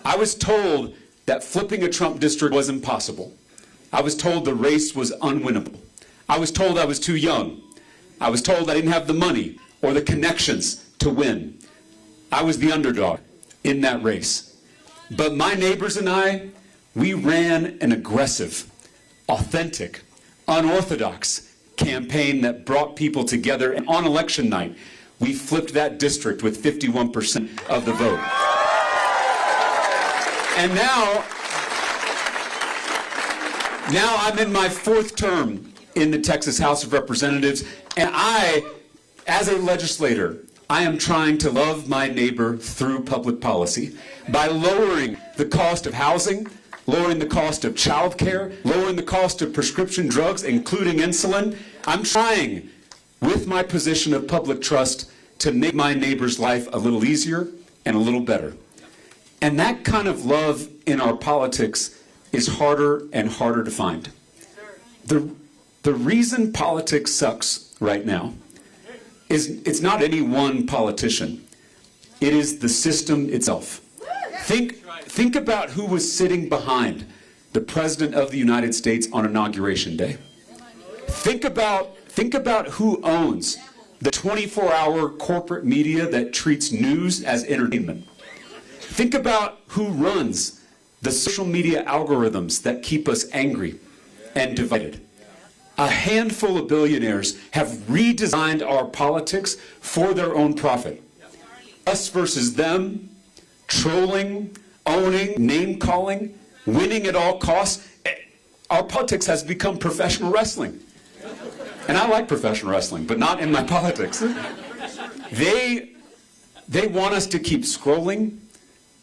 I was told that flipping a Trump district was impossible. I was told the race was unwinnable. I was told I was too young. I was told I didn't have the money or the connections to win. I was the underdog in that race. But my neighbors and I, we ran an aggressive, authentic, unorthodox campaign that brought people together. And on election night, we flipped that district with 51% of the vote. And now I'm in my 4th term in the Texas House of Representatives, and I, as a legislator, I am trying to love my neighbor through public policy by lowering the cost of housing, lowering the cost of child care, lowering the cost of prescription drugs, including insulin. I'm trying, with my position of public trust, to make my neighbor's life a little easier and a little better. And that kind of love in our politics is harder and harder to find. The reason politics sucks right now is it's not any one politician. It is the system itself. Think about who was sitting behind the President of the United States on Inauguration Day. Think about who owns the 24-hour corporate media that treats news as entertainment. Think about who runs the social media algorithms that keep us angry and divided. A handful of billionaires have redesigned our politics for their own profit. Us versus them, trolling, owning, name-calling, winning at all costs. Our politics has become professional wrestling. And I like professional wrestling, but not in my politics. They want us to keep scrolling.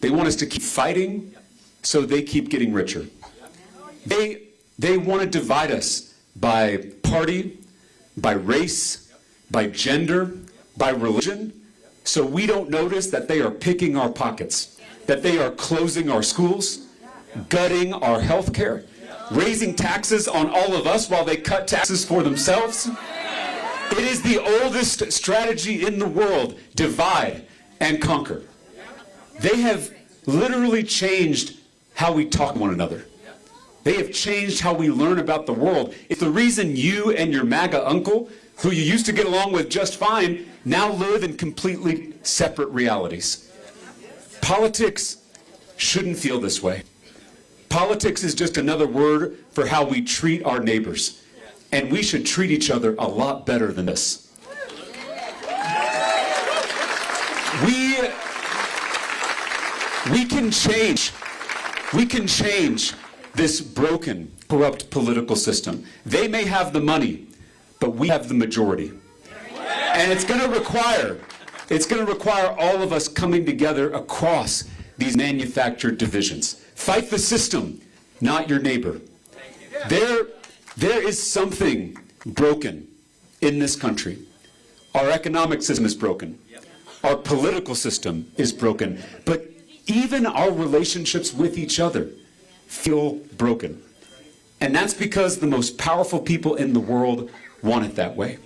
They want us to keep fighting, so they keep getting richer. They want to divide us by party, by race, by gender, by religion, so we don't notice that they are picking our pockets, that they are closing our schools, gutting our health care, raising taxes on all of us while they cut taxes for themselves. It is the oldest strategy in the world: divide and conquer. They have literally changed how we talk to one another. They have changed how we learn about the world. It's the reason you and your MAGA uncle, who you used to get along with just fine, now live in completely separate realities. Politics shouldn't feel this way. Politics is just another word for how we treat our neighbors. And we should treat each other a lot better than this. We can change this broken, corrupt political system. They may have the money, but we have the majority. And it's going to require all of us coming together across these manufactured divisions. Fight the system, not your neighbor. There is something broken in this country. Our economic system is broken. Our political system is broken. But even our relationships with each other feel broken. And that's because the most powerful people in the world want it that way.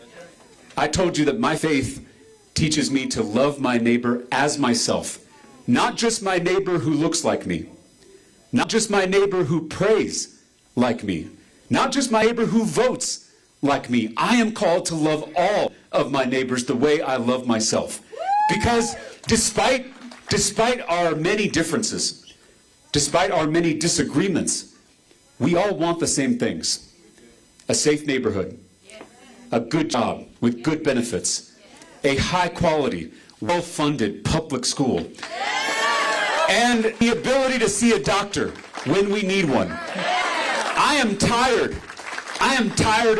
I told you that my faith teaches me to love my neighbor as myself. Not just my neighbor who looks like me. Not just my neighbor who prays like me. Not just my neighbor who votes like me. I am called to love all of my neighbors the way I love myself. Because despite our many differences, despite our many disagreements, we all want the same things. A safe neighborhood, a good job with good benefits, a high-quality, well-funded public school, and the ability to see a doctor when we need one. I am tired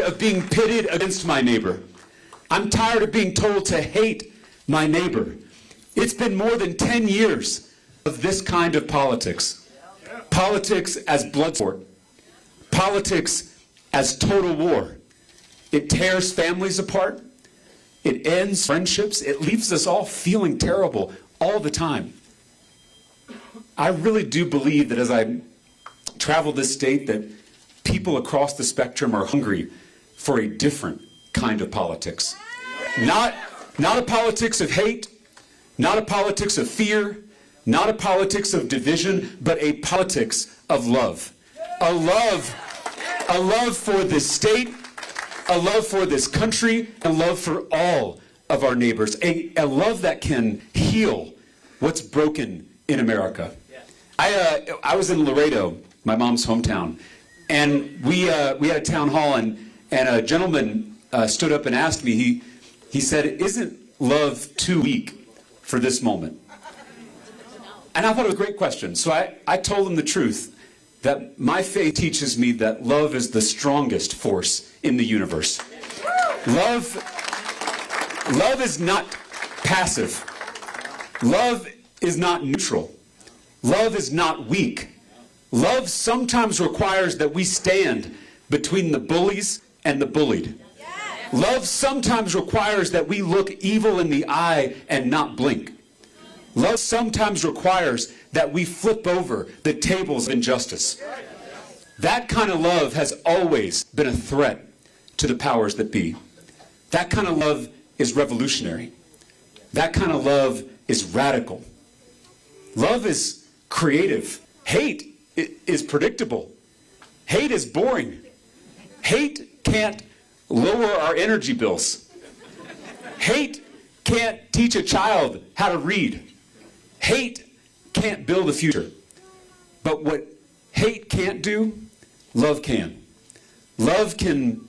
of being pitted against my neighbor. I'm tired of being told to hate my neighbor. It's been more than 10 years of this kind of politics. Politics as blood sport. Politics as total war. It tears families apart. It ends friendships. It leaves us all feeling terrible all the time. I really do believe that as I travel this state that people across the spectrum are hungry for a different kind of politics. Not a politics of hate, not a politics of fear, Not a politics of division, but a politics of love. A love for this state, a love for this country, a love for all of our neighbors. A love that can heal what's broken in America. I was in Laredo, my mom's hometown, and we had a town hall, and a gentleman stood up and asked me, he said, "Isn't love too weak for this moment?" And I thought it was a great question. So I told him the truth, that my faith teaches me that love is the strongest force in the universe. Love is not passive. Love is not neutral. Love is not weak. Love sometimes requires that we stand between the bullies and the bullied. Love sometimes requires that we look evil in the eye and not blink. Love sometimes requires that we flip over the tables of injustice. That kind of love has always been a threat to the powers that be. That kind of love is revolutionary. That kind of love is radical. Love is creative. Hate is predictable. Hate is boring. Hate can't lower our energy bills. Hate can't teach a child how to read. Hate can't build a future. But what hate can't do, love can. Love can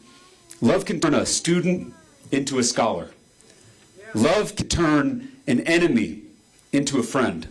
turn a student into a scholar. Love can turn an enemy into a friend.